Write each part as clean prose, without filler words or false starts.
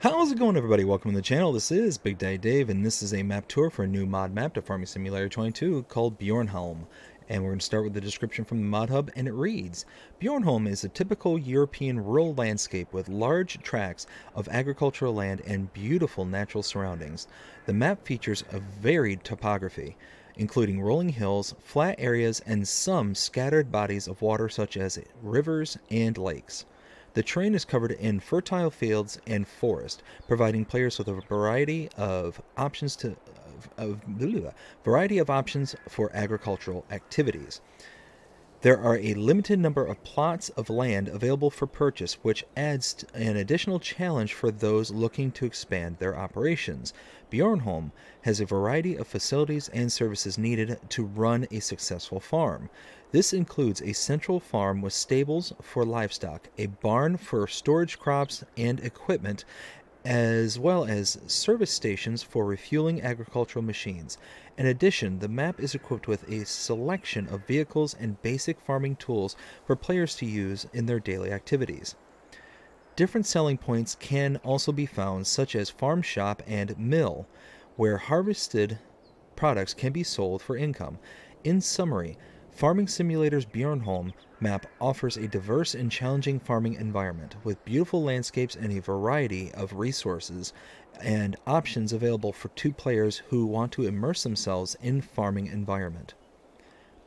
How's it going, everybody? Welcome to the channel. This is Big Daddy Dave, and this is a map tour for a new mod map to Farming Simulator 22 called Bjornholm. And we're going to start with the description from the mod hub, and it reads, Bjornholm is a typical European rural landscape with large tracts of agricultural land and beautiful natural surroundings. The map features a varied topography, including rolling hills, flat areas, and some scattered bodies of water such as rivers and lakes. The terrain is covered in fertile fields and forest, providing players with a variety of options for agricultural activities. There are a limited number of plots of land available for purchase, which adds an additional challenge for those looking to expand their operations. Bjornholm has a variety of facilities and services needed to run a successful farm. This includes a central farm with stables for livestock, a barn for storage crops and equipment, as well as service stations for refueling agricultural machines. In addition, the map is equipped with a selection of vehicles and basic farming tools for players to use in their daily activities. Different selling points can also be found, such as farm shop and mill, where harvested products can be sold for income. In summary, Farming Simulator's Bjornholm map offers a diverse and challenging farming environment, with beautiful landscapes and a variety of resources and options available for two players who want to immerse themselves in farming environment.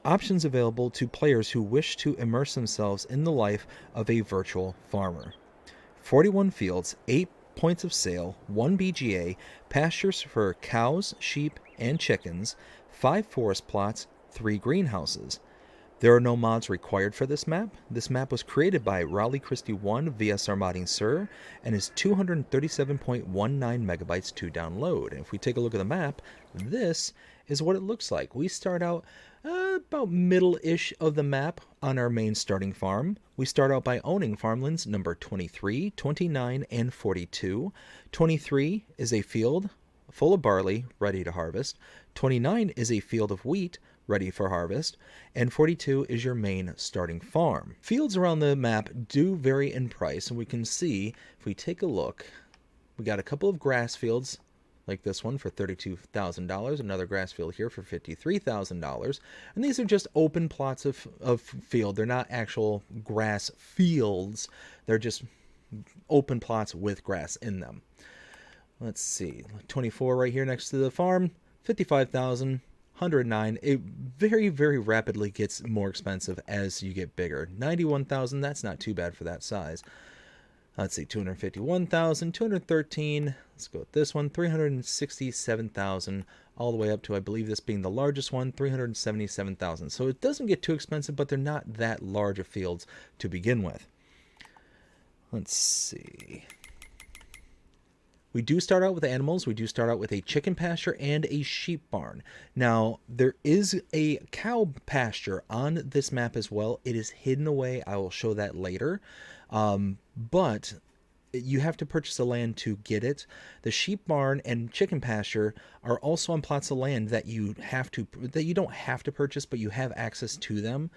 Options available to players who wish to immerse themselves in the life of a virtual farmer. 41 fields, 8 points of sale, 1 BGA, pastures for cows, sheep, and chickens, 5 forest plots, 3 greenhouses. There are no mods required for this map. This map was created by Raleigh Christie 1 VSRModdingSur and is 237.19 megabytes to download. And if we take a look at the map, this is what it looks like. We start out about middle-ish of the map on our main starting farm. We start out by owning farmlands number 23, 29, and 42. 23 is a field full of barley, ready to harvest. 29 is a field of wheat, ready for harvest, and 42 is your main starting farm. Fields around the map do vary in price, and we can see, if we take a look, we got a couple of grass fields, like this one for $32,000, another grass field here for $53,000, and these are just open plots of field. They're not actual grass fields, they're just open plots with grass in them. Let's see, 24 right here next to the farm, $55,000. 109. It very, very rapidly gets more expensive as you get bigger. 91,000, that's not too bad for that size. Let's see, 251,000, 213. Let's go with this one, 367,000, all the way up to, I believe this being the largest one, 377,000. So it doesn't get too expensive, but they're not that large of fields to begin with. Let's see. We do start out with animals. We do start out with a chicken pasture and a sheep barn. Now, there is a cow pasture on this map as well. It is hidden away. I will show that later. But you have to purchase the land to get it. The sheep barn and chicken pasture are also on plots of land that you don't have to purchase, but you have access to them.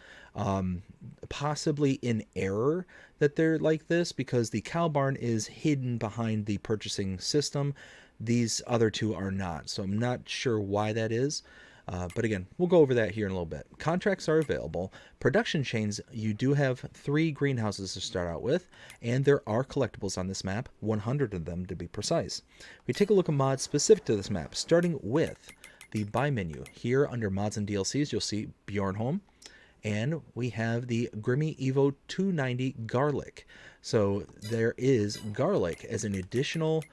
Possibly in error that they're like this, because the cow barn is hidden behind the purchasing system. These other two are not, so I'm not sure why that is. But again, we'll go over that here in a little bit. Contracts are available. Production chains, you do have 3 greenhouses to start out with, and there are collectibles on this map, 100 of them to be precise. We take a look at mods specific to this map, starting with the buy menu. Here under mods and DLCs, you'll see Bjornholm, and we have the Grimmy Evo 290 garlic. So there is garlic as an additional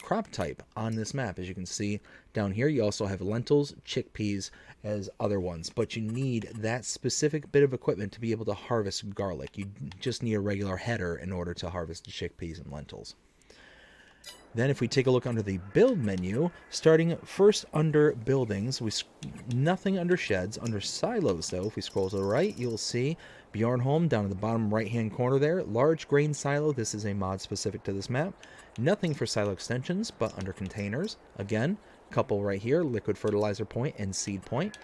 crop type on this map. As you can see down here, you also have lentils, chickpeas as other ones, but you need that specific bit of equipment to be able to harvest garlic. You just need a regular header in order to harvest the chickpeas and lentils. Then if we take a look under the build menu, starting first under buildings, nothing under sheds. Under silos though, if we scroll to the right, you'll see Bjornholm down in the bottom right hand corner there. Large grain silo, this is a mod specific to this map. Nothing for silo extensions, but under containers. Again, couple right here, liquid fertilizer point and seed point.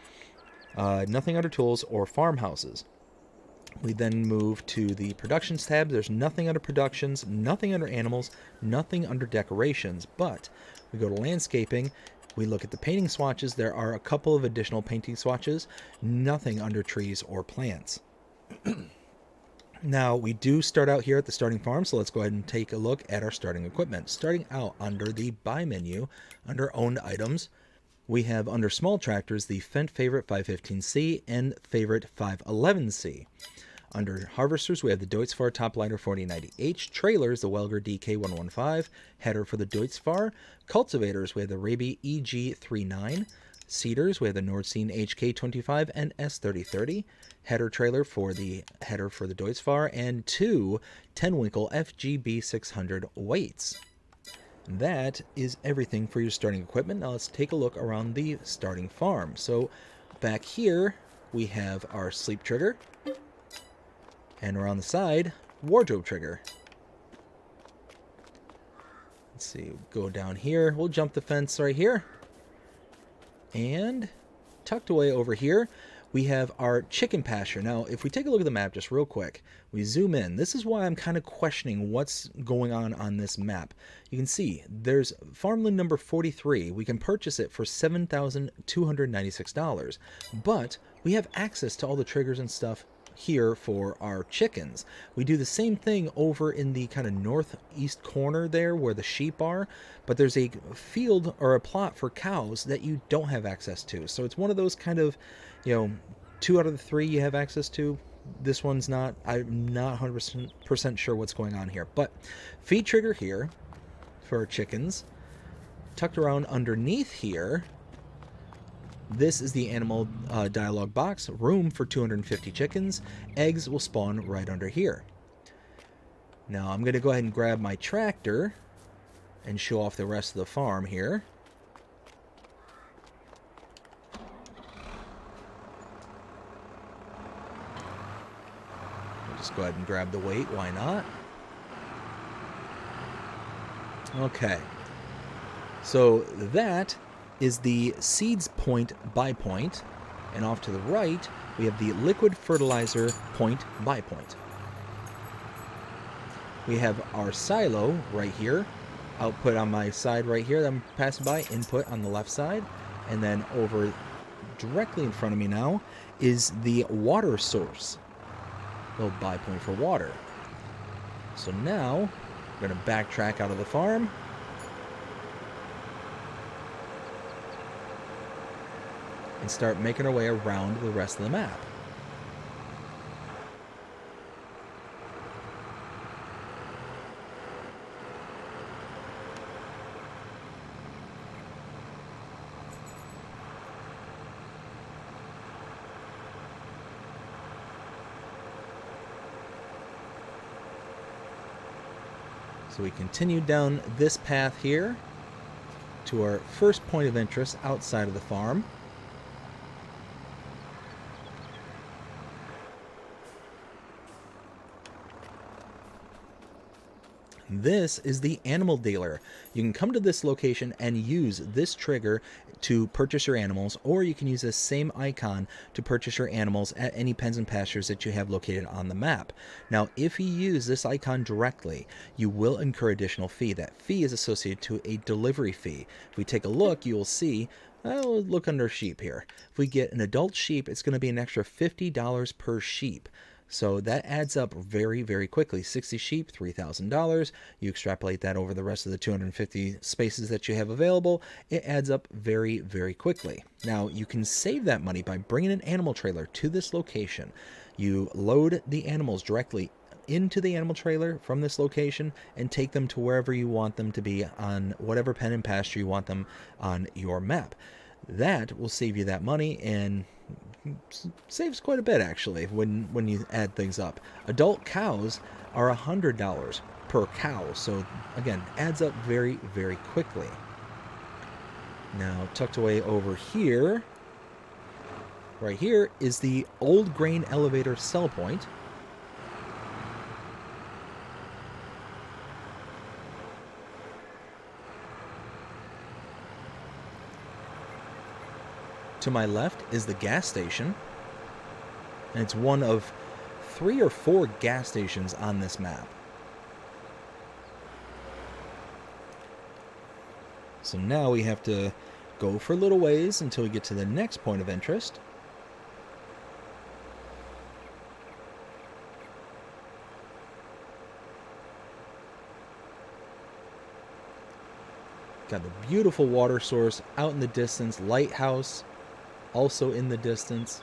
Nothing under tools or farmhouses. We then move to the productions tab. There's nothing under productions, nothing under animals, nothing under decorations, but we go to landscaping. We look at the painting swatches. There are a couple of additional painting swatches, nothing under trees or plants. Now, we do start out here at the starting farm, so let's go ahead and take a look at our starting equipment. Starting out under the Buy menu, under Owned Items, we have under Small Tractors the Fendt Favorite 515C and Favorite 511C. Under Harvesters, we have the Deutz-Fahr Topliner 4090H. Trailers, the Welger DK115. Header for the Deutz-Fahr. Cultivators, we have the Raby EG39. Seeders, we have the Nordstein HK25 and S3030. Header trailer for the Deutz-Fahr, and two 10-winkle FGB600 weights. That is everything for your starting equipment. Now let's take a look around the starting farm. So back here, we have our sleep trigger. And around the side, wardrobe trigger. Let's see, go down here. We'll jump the fence right here. And tucked away over here, we have our chicken pasture. Now, if we take a look at the map just real quick, we zoom in. This is why I'm kind of questioning what's going on this map. You can see there's farmland number 43. We can purchase it for $7,296. But we have access to all the triggers and stuff here for our chickens. We do the same thing over in the kind of northeast corner there where the sheep are, but there's a field or a plot for cows that you don't have access to. So it's one of those kind of, 2 out of the 3 you have access to. This one's not. I'm not 100% sure what's going on here, but feed trigger here for our chickens. Tucked around underneath here, this is the animal dialog box. Room for 250 chickens. Eggs will spawn right under here. Now I'm going to go ahead and grab my tractor and show off the rest of the farm here. We'll just go ahead and grab the weight. Why not? Okay. So that is the seeds point buy point, and off to the right we have the liquid fertilizer point buy point. We have our silo right here, output on my side right here that I'm passing by, input on the left side, and then over directly in front of me now is the water source, little buy point for water. So now we're going to backtrack out of the farm. And start making our way around the rest of the map. So we continue down this path here to our first point of interest outside of the farm. This is the animal dealer. You can come to this location and use this trigger to purchase your animals, or you can use this same icon to purchase your animals at any pens and pastures that you have located on the map. Now, if you use this icon directly, you will incur additional fee. That fee is associated to a delivery fee. If we take a look, you will see, I'll look under sheep here. If we get an adult sheep, it's going to be an extra $50 per sheep. So that adds up very, very quickly. 60 sheep, $3,000. You extrapolate that over the rest of the 250 spaces that you have available, it adds up very, very quickly. Now, you can save that money by bringing an animal trailer to this location. You load the animals directly into the animal trailer from this location and take them to wherever you want them to be on whatever pen and pasture you want them on your map. That will save you that money and saves quite a bit actually when you add things up. Adult cows are $100 per cow, so again, adds up very, very quickly. Now, tucked away over here, right here, is the old grain elevator sell point. To my left is the gas station, and it's one of 3 or 4 gas stations on this map. So now we have to go for a little ways until we get to the next point of interest. Got the beautiful water source out in the distance. Lighthouse also in the distance.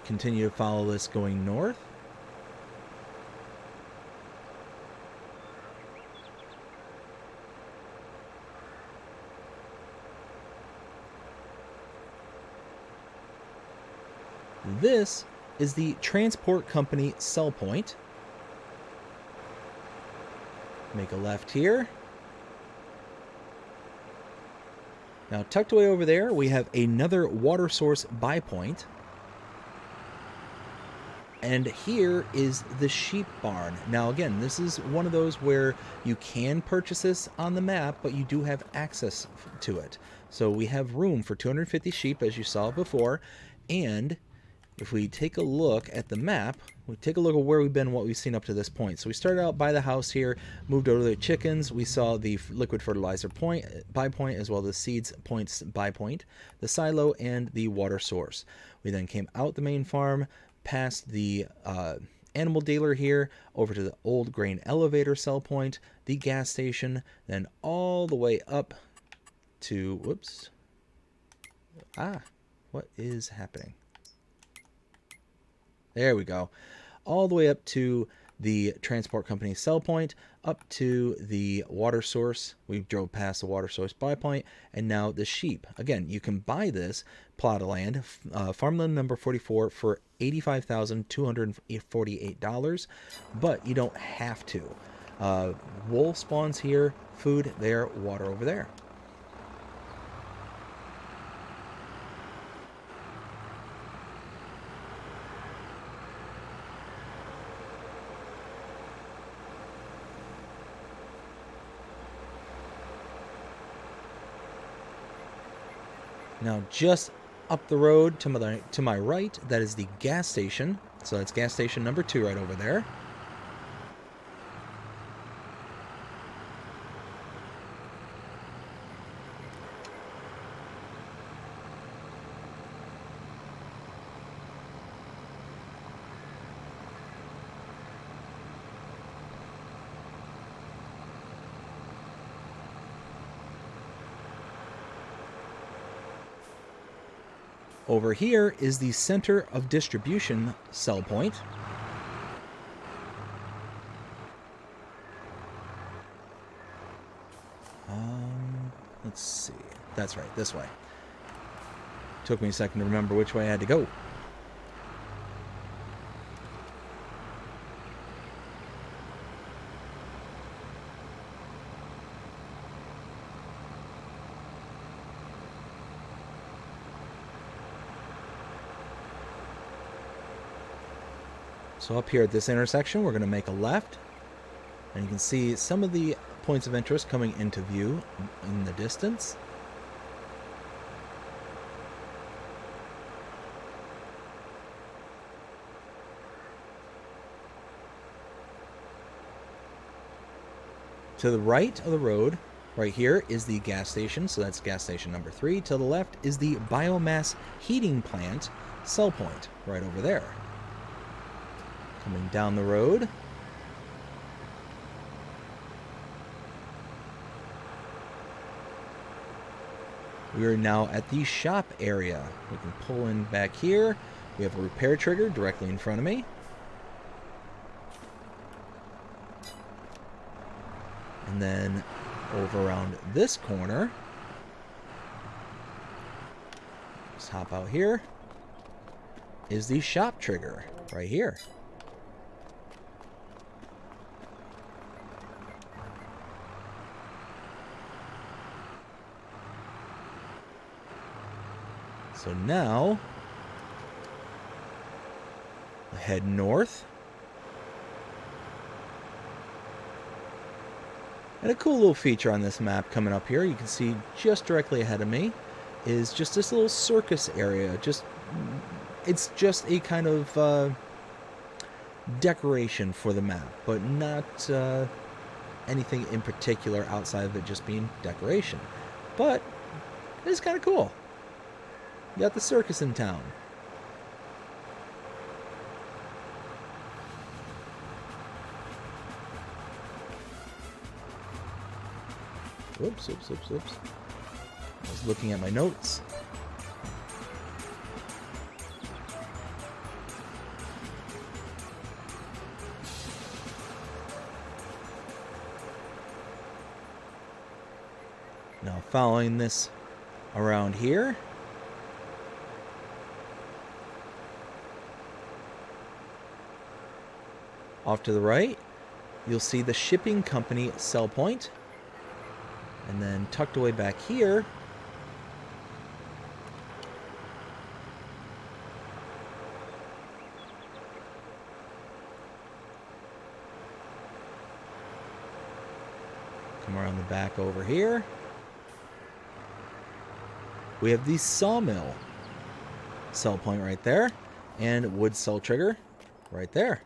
Continue to follow this going north. This is the transport company sell point. Make a left here. Now tucked away over there, we have another water source buy point. And here is the sheep barn. Now again, this is one of those where you can purchase this on the map, but you do have access to it. So we have room for 250 sheep, as you saw before. And if we take a look at the map, we take a look at where we've been, what we've seen up to this point. So we started out by the house here, moved over to the chickens. We saw the liquid fertilizer point, buy point, as well as the seeds points buy point, the silo, and the water source. We then came out the main farm, past the animal dealer here, over to the old grain elevator sell point, the gas station, then all the way up to, whoops. What is happening? There we go. All the way up to the transport company sell point, up to the water source. We drove past the water source buy point, and now the sheep. Again, you can buy this plot of land, farmland number 44, for $85,248, but you don't have to. Wool spawns here, food there, water over there. Now, just up the road to my right, that is the gas station. So that's gas station number 2 right over there. Over here is the center of distribution sell point. Let's see. That's right, this way. Took me a second to remember which way I had to go. So up here at this intersection, we're going to make a left, and you can see some of the points of interest coming into view in the distance. To the right of the road, right here, is the gas station, so that's gas station number 3. To the left is the biomass heating plant sell point, right over there. Coming down the road, we are now at the shop area. We can pull in back here. We have a repair trigger directly in front of me. And then over around this corner, just hop out here, is the shop trigger right here. So now, head north. And a cool little feature on this map coming up here, you can see just directly ahead of me, is just this little circus area. It's just a kind of decoration for the map, but not anything in particular outside of it just being decoration. But it's kind of cool. You got the circus in town. Oops. I was looking at my notes. Now following this around here. Off to the right, you'll see the shipping company sell point. And then tucked away back here, come around the back over here, we have the sawmill sell point right there, and wood cell trigger right there.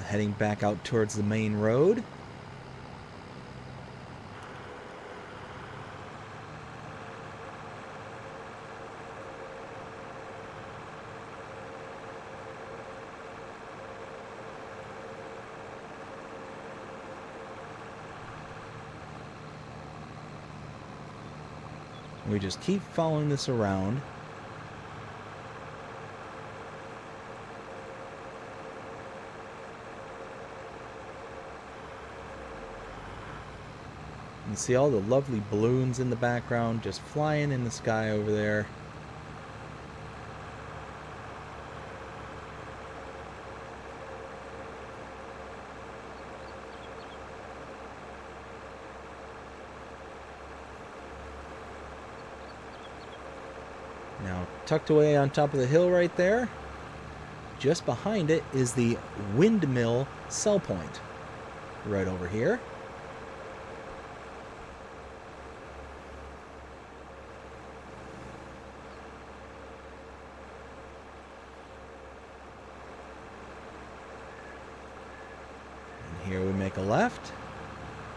Heading back out towards the main road. We just keep following this around. You can see all the lovely balloons in the background just flying in the sky over there. Now, tucked away on top of the hill right there, just behind it is the windmill sell point. Right over here. Here we make a left.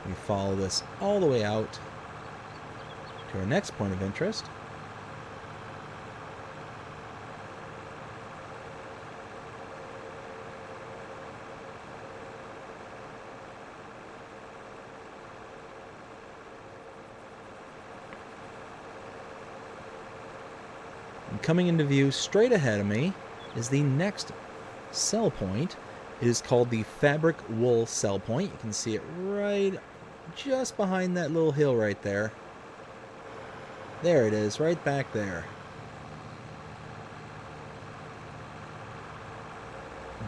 We follow this all the way out to our next point of interest. And coming into view straight ahead of me is the next sell point. It is called the fabric wool sell point. You can see it right just behind that little hill right there. There it is, right back there.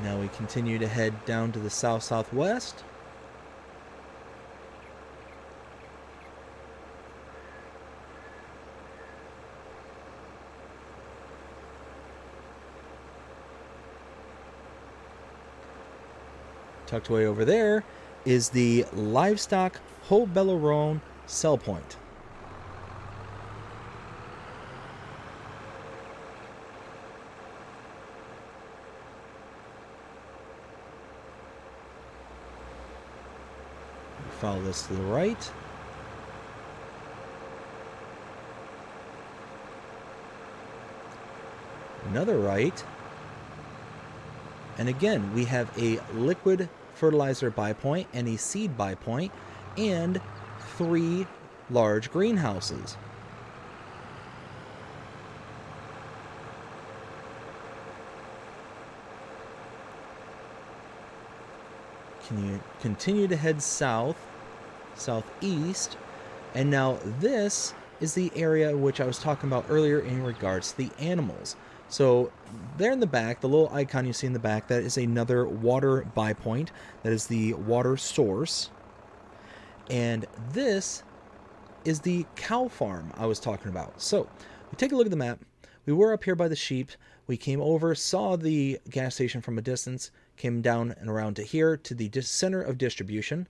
Now we continue to head down to the south-southwest. Tucked away over there is the livestock Hobelaron sell point. Follow this to the right. Another right. And again, we have a liquid fertilizer buy point and a seed buy point and 3 large greenhouses. Can you continue to head southeast, and now this is the area which I was talking about earlier in regards to the animals. So there in the back, the little icon you see in the back, that is another water buy point. That is the water source. And this is the cow farm I was talking about. So we take a look at the map. We were up here by the sheep. We came over, saw the gas station from a distance, came down and around to here to the center of distribution.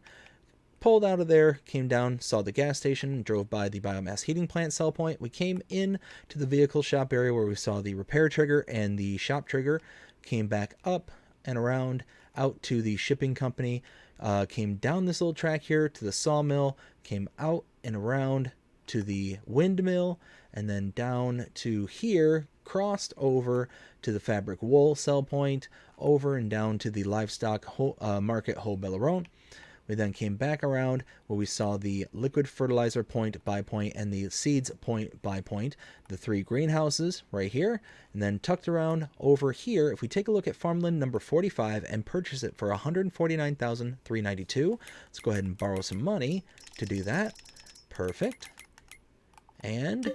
Pulled out of there, came down, saw the gas station, drove by the biomass heating plant sell point. We came in to the vehicle shop area where we saw the repair trigger and the shop trigger. Came back up and around out to the shipping company. Came down this little track here to the sawmill. Came out and around to the windmill. And then down to here, crossed over to the fabric wool sell point. Over and down to the livestock market Haut Belleron. We then came back around where we saw the liquid fertilizer point by point and the seeds point by point, the 3 greenhouses right here, and then tucked around over here. If we take a look at farmland number 45 and purchase it for $149,392, let's go ahead and borrow some money to do that. Perfect. And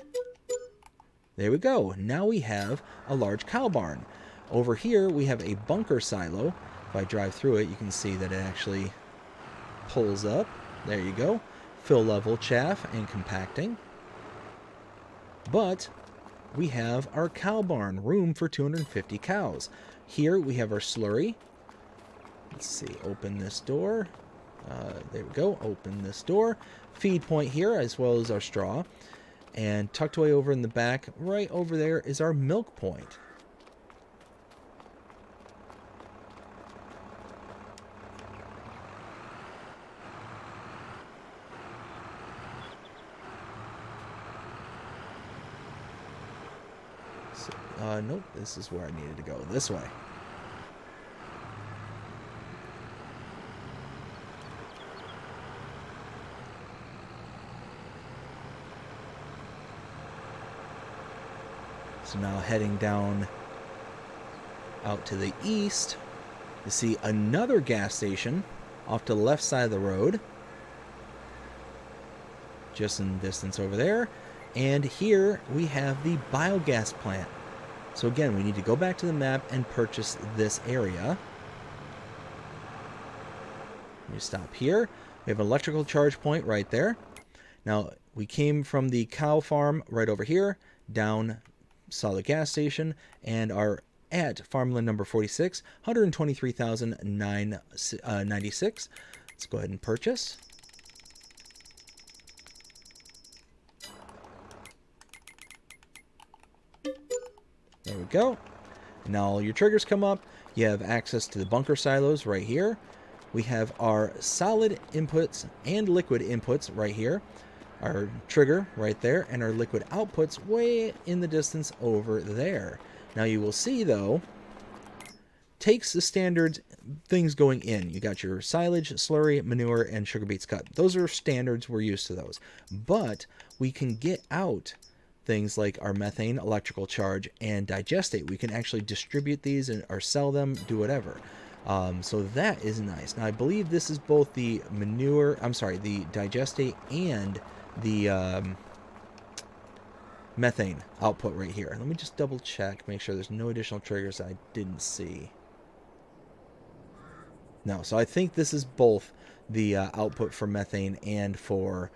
there we go. Now we have a large cow barn. Over here we have a bunker silo. If I drive through it, you can see that it actually pulls up. There you go. Fill level chaff and compacting. But we have our cow barn, room for 250 cows. Here we have our slurry. Let's see, open this door. There we go, open this door. Feed point here, as well as our straw. And tucked away over in the back, right over there, is our milk point. Nope, this is where I needed to go. This way. So now heading down out to the east, you see another gas station off to the left side of the road. Just in the distance over there. And here we have the biogas plant. So again, we need to go back to the map and purchase this area. You stop here. We have an electrical charge point right there. Now, we came from the cow farm right over here, down, saw the gas station, and are at farmland number 46, $123,996. Let's go ahead and purchase. There we go. Now all your triggers come up. You have access to the bunker silos right here. We have our solid inputs and liquid inputs right here. Our trigger right there, and our liquid outputs way in the distance over there. Now you will see, though, takes the standard things going in. You got your silage, slurry, manure, and sugar beets cut. Those are standards. We're used to those. But we can get out things like our methane, electrical charge, and digestate. We can actually distribute these or sell them, do whatever. So that is nice. Now I believe this is both the manure, the digestate and the methane output right here. Let me just double check, make sure there's no additional triggers I didn't see. No, so I think this is both the output for methane and for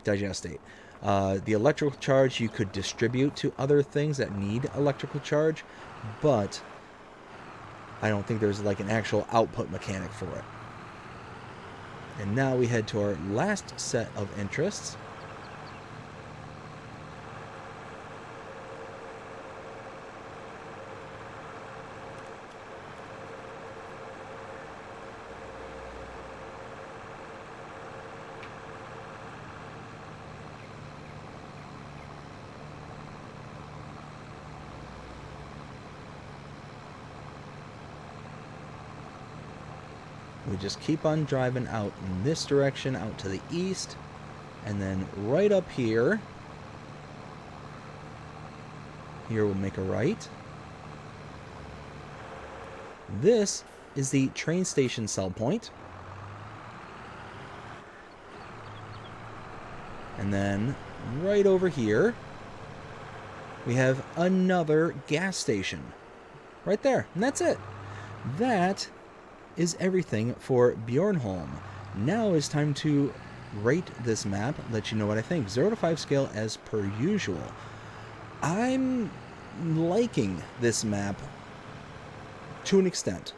digestate. The electrical charge you could distribute to other things that need electrical charge, but I don't think there's like an actual output mechanic for it. And now we head to our last set of interests. We just keep on driving out in this direction, out to the east, and then right up here, we'll make a right. This is the train station sell point. And then right over here we have another gas station right there, and that's it. That is everything for Bjornholm. Now is time to rate this map, let you know what I think. 0 to 5 scale as per usual. I'm liking this map to an extent.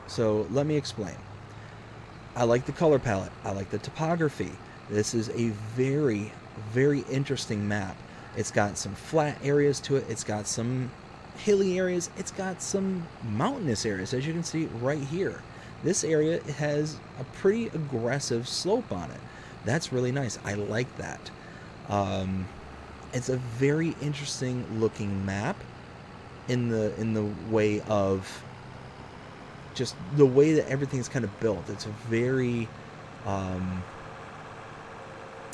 So let me explain. I like the color palette. I like the topography. This is a very, very interesting map. It's got some flat areas to it. It's got some hilly areas. It's got some mountainous areas, as you can see right here. This area has a pretty aggressive slope on it. That's really nice. I like that. It's a very interesting looking map in the way of just the way that everything's kind of built. It's a very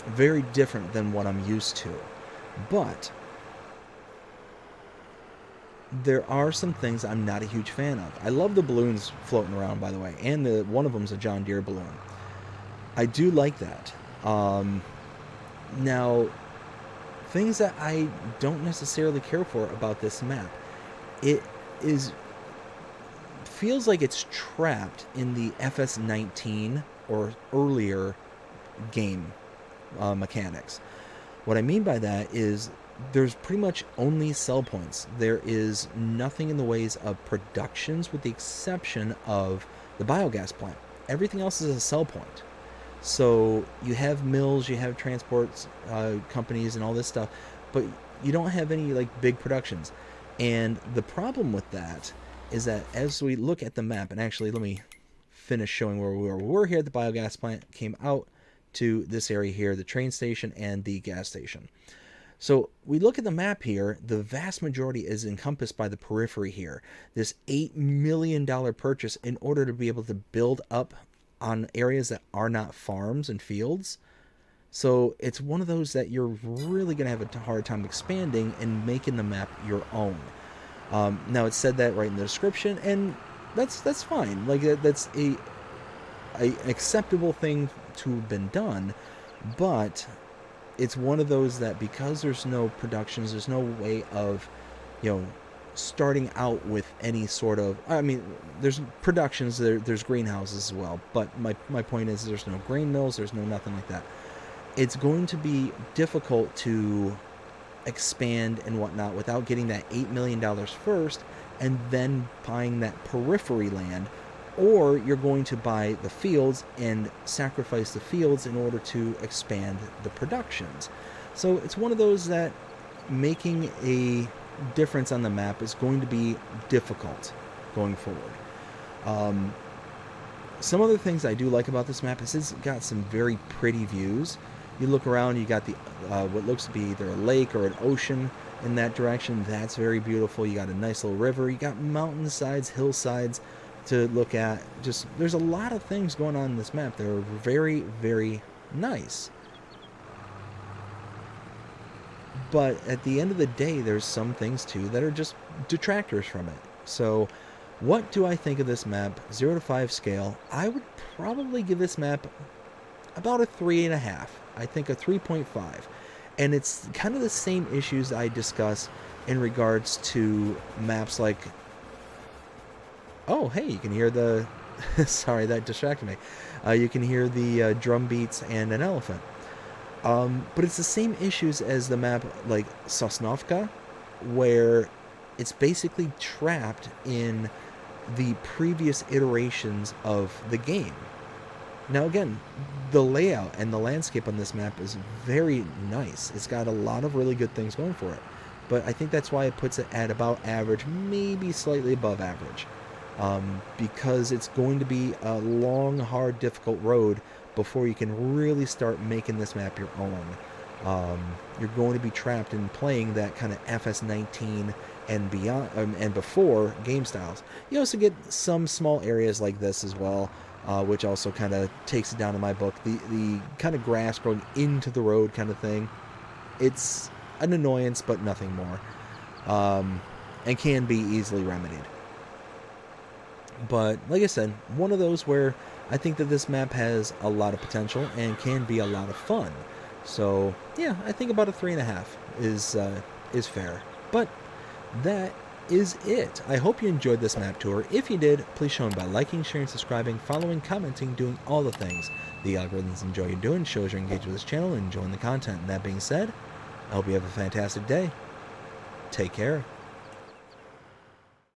very different than what I'm used to. But there are some things I'm not a huge fan of. I love the balloons floating around, by the way, and one of them's a John Deere balloon. I do like that. Now, things that I don't necessarily care for about this map, it feels like it's trapped in the FS19 or earlier game mechanics. What I mean by that is there's pretty much only sell points. There is nothing in the ways of productions with the exception of the biogas plant. Everything else is a sell point. So you have mills, you have transports companies and all this stuff, but you don't have any like big productions. And the problem with that is that as we look at the map, and actually let me finish showing where we were. We're here at the biogas plant, came out to this area here, the train station and the gas station. So we look at the map here, the vast majority is encompassed by the periphery here. This $8 million purchase in order to be able to build up on areas that are not farms and fields. So it's one of those that you're really going to have a hard time expanding and making the map your own. Now it said that right in the description, and that's fine. Like that's a acceptable thing to have been done, but it's one of those that because there's no productions, there's no way of, starting out with any sort of, I mean, there's productions, there's greenhouses as well, but my point is there's no grain mills, there's no nothing like that. It's going to be difficult to expand and whatnot without getting that $8 million first and then buying that periphery land, or you're going to buy the fields and sacrifice the fields in order to expand the productions. So it's one of those that making a difference on the map is going to be difficult going forward. Some other things I do like about this map is it's got some very pretty views. You look around, you got the what looks to be either a lake or an ocean in that direction. That's very beautiful. You got a nice little river. You got mountainsides, hillsides to look at. Just there's a lot of things going on in this map. They're very, very nice. But at the end of the day, there's some things too that are just detractors from it. So what do I think of this map? 0 to 5 scale. I would probably give this map about a 3.5. I think a 3.5. And it's kind of the same issues I discuss in regards to maps like... Oh, hey, you can hear the... Sorry, that distracted me. You can hear the drum beats and an elephant. But it's the same issues as the map like Sosnovka, where it's basically trapped in the previous iterations of the game. Now again, the layout and the landscape on this map is very nice. It's got a lot of really good things going for it. But I think that's why it puts it at about average, maybe slightly above average. Because it's going to be a long, hard, difficult road before you can really start making this map your own. You're going to be trapped in playing that kind of FS19 and beyond and before game styles. You also get some small areas like this as well, which also kind of takes it down in my book. The kind of grass growing into the road kind of thing. It's an annoyance, but nothing more, and can be easily remedied. But like I said, one of those where I think that this map has a lot of potential and can be a lot of fun. So yeah, I think about a 3.5 is is fair. But that is it. I hope you enjoyed this map tour. If you did, please show them by liking, sharing, subscribing, following, commenting, doing all the things the algorithms enjoy you doing, shows you're engaged with this channel and enjoying the content. And that being said, I hope you have a fantastic day. Take care.